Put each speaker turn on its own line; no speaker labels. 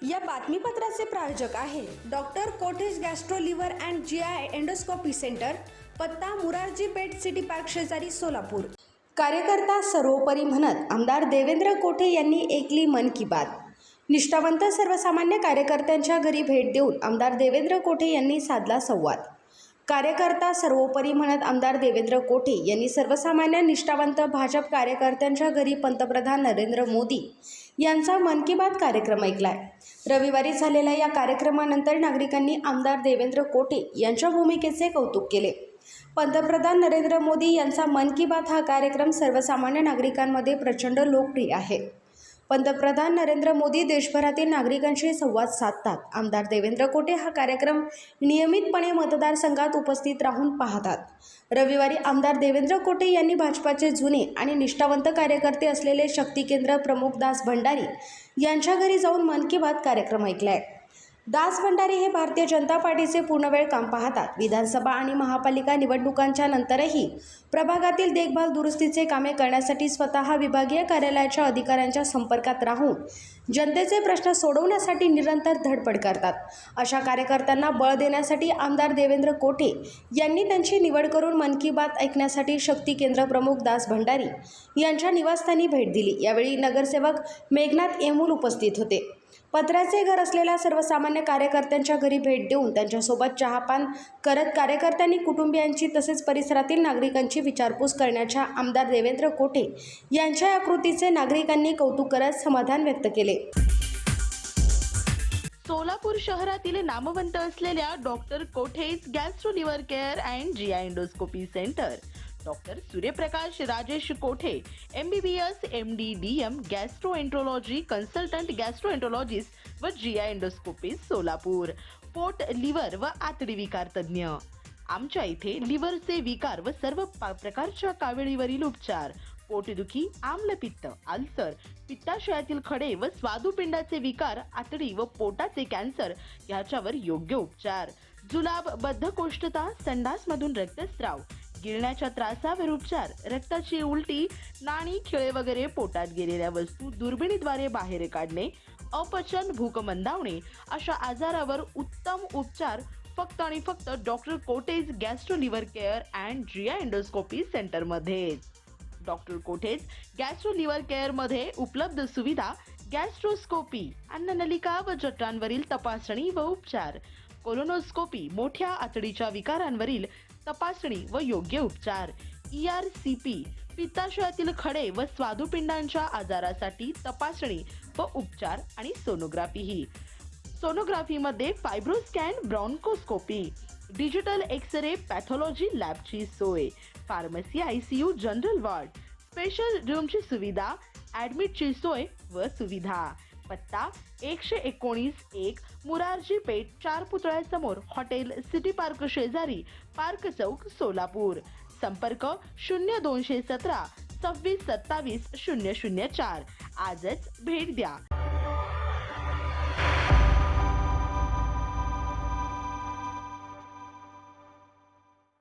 या बातमीपत्राचे प्रायोजक आहे doctor Kothe's gastro liver and GI endoscopy centre, पत्ता मुरारजी पेठ सिटी पार्क शेजारी सोलापूर। कार्यकर्ता सर्वोपरी म्हणत आमदार देवेंद्र कोठे यांनी ऐकली मन की बात। निष्ठावंत सर्वसामान्य कार्यकर्त्यांच्या घरी भेट देऊन आमदार देवेंद्र कोठे यांनी साधला संवाद। कार्यकर्ता सर्वोपरी म्हणत आमदार देवेंद्र कोठे यांनी सर्वसामान्य निष्ठावंत भाजप कार्यकर्त्यांच्या घरी पंतप्रधान नरेंद्र मोदी यांचा मन की बात कार्यक्रम ऐकलाय। रविवारी झालेल्या या कार्यक्रमानंतर नागरिकांनी आमदार देवेंद्र कोठे यांच्या भूमिकेचे कौतुक केले। पंतप्रधान नरेंद्र मोदी यांचा मन की बात हा कार्यक्रम सर्वसामान्य नागरिकांमध्ये प्रचंड लोकप्रिय आहे। पंतप्रधान नरेंद्र मोदी देशभरातील नागरिकांशी संवाद साधतात। आमदार देवेंद्र कोठे हा कार्यक्रम नियमितपणे मतदारसंघात उपस्थित राहून पाहतात। रविवारी आमदार देवेंद्र कोठे यांनी भाजपाचे जुने आणि निष्ठावंत कार्यकर्ते असलेले शक्ती केंद्र प्रमुख दास भंडारी यांच्या घरी जाऊन मन की बात कार्यक्रम ऐकलाय। दास भंडारी हे भारतीय जनता पार्टीचे पूर्णवेळ काम पाहतात। विधानसभा आणि महापालिका निवडणुकांच्या नंतरही प्रभागातील देखभाल दुरुस्तीचे कामे करण्यासाठी स्वतः विभागीय कार्यालयाच्या अधिकाऱ्यांच्या संपर्कात राहून जनतेचे प्रश्न सोडवण्यासाठी निरंतर धडपड करतात। अशा कार्यकर्त्यांना बळ देण्यासाठी आमदार देवेंद्र कोठे यांनी त्यांची निवड करून मन की बात ऐकण्यासाठी शक्ती केंद्र प्रमुख दास भंडारी यांच्या निवासस्थानी भेट दिली। यावेळी नगरसेवक मेघनाथ येमूल उपस्थित होते। पत्र्याचे घर असलेल्या सर्वसामान्य कार्यकर्त्यांच्या घरी भेट देऊन त्यांच्यासोबत चहापान करत कार्यकर्त्यांनी कुटुंबियांची तसेच परिसरातील नागरिकांची विचारपूस करण्याच्या आमदार देवेंद्र कोठे यांच्या या कृतीचे नागरिकांनी कौतुक करत समाधान व्यक्त केले।
सोलापूर शहरातील नामवंत असलेल्या doctor Kothe's gastro liver care and GI endoscopy centre, doctor Suryaprakash Rajesh Kothe MBBS MD DM gastroenterology consultant gastroenterologist व जीआय एंडोस्कोपिस्ट सोलापूर, पोट लिव्हर व आतडी विकार तज्ञ। आमच्या इथे लिव्हरचे विकार व सर्व प्रकारच्या काविळीवरील उपचार, पोटदुखी, आम्लपित्त, अल्सर, पित्ताशयातील खडे व स्वादुपिंडाचे विकार, आतडी व पोटाचे कॅन्सर याच्यावर योग्य उपचार, जुलाब, बद्धकोष्ठता, संडासमधून रक्तस्राव, गिळण्याच्या त्रासावर उपचार, रक्ताची उलटी, नाणी, खिळे वगैरे पोटात गेलेल्या वस्तू दुर्बिणीद्वारे बाहेर काढणे, अपचन, भूक मंदावणे अशा आजारावर उत्तम उपचार फक्त आणि फक्त doctor Kothe's gastro liver care and GI endoscopy centre मध्ये। Doctor Kothe's gastro liver care मध्ये उपलब्ध सुविधा गॅस्ट्रोस्कोपी, अन्ननलिका व जठरांवरील तपासणी व उपचार, कोलोनोस्कोपी, मोठ्या आतडीच्या विकारांवरील तपासणी व योग्य उपचार, ERCP, पित्ताशयातील खडे व स्वादुपिंडांच्या आजारासाठी तपासणी व उपचार आणि सोनोग्राफी। सोनोग्राफीमध्ये fibroscan, bronchoscopy, digital X ray, pathology लॅबची सोय, pharmacy, ICU, general ward, special रूमची सुविधा, ॲडमिटची सोय व सुविधा। पत्ता 119-1 मुरारजी पेठ 4 पुतळ्यासमोर, हॉटेल सिटी पार्क शेजारी, पार्क चौक, सोलापूर। संपर्क 0217 26 27 004। आजच भेट द्या।